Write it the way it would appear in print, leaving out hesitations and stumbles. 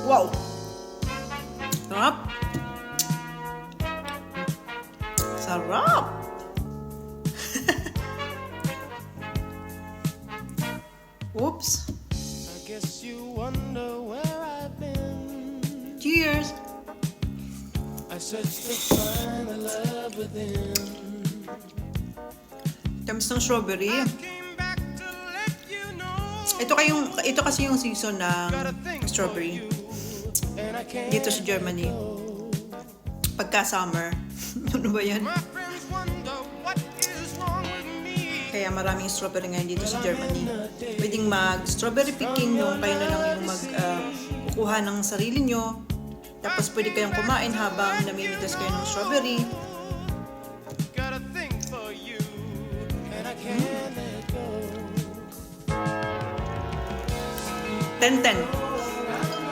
Wow! Sarap! Sarap! Oops! I guess you wonder where I've been. Cheers! I searched to find the love within. Tamis ng strawberry. Came back to let you know. Ito kasi yung season ng Got a thing for strawberry you, and I can't dito sa Germany. Pagka summer. Ano ba yan? My friends wonder what is wrong with me. Kaya maraming strawberry ngayon dito sa Germany. Pwedeng mag-strawberry picking yung kayo na lang yung kukuha ng sarili nyo. Tapos pwede kayong kumain habang namimitas kayo ng strawberry. Got a thing for you, and I can't let go. 10-10.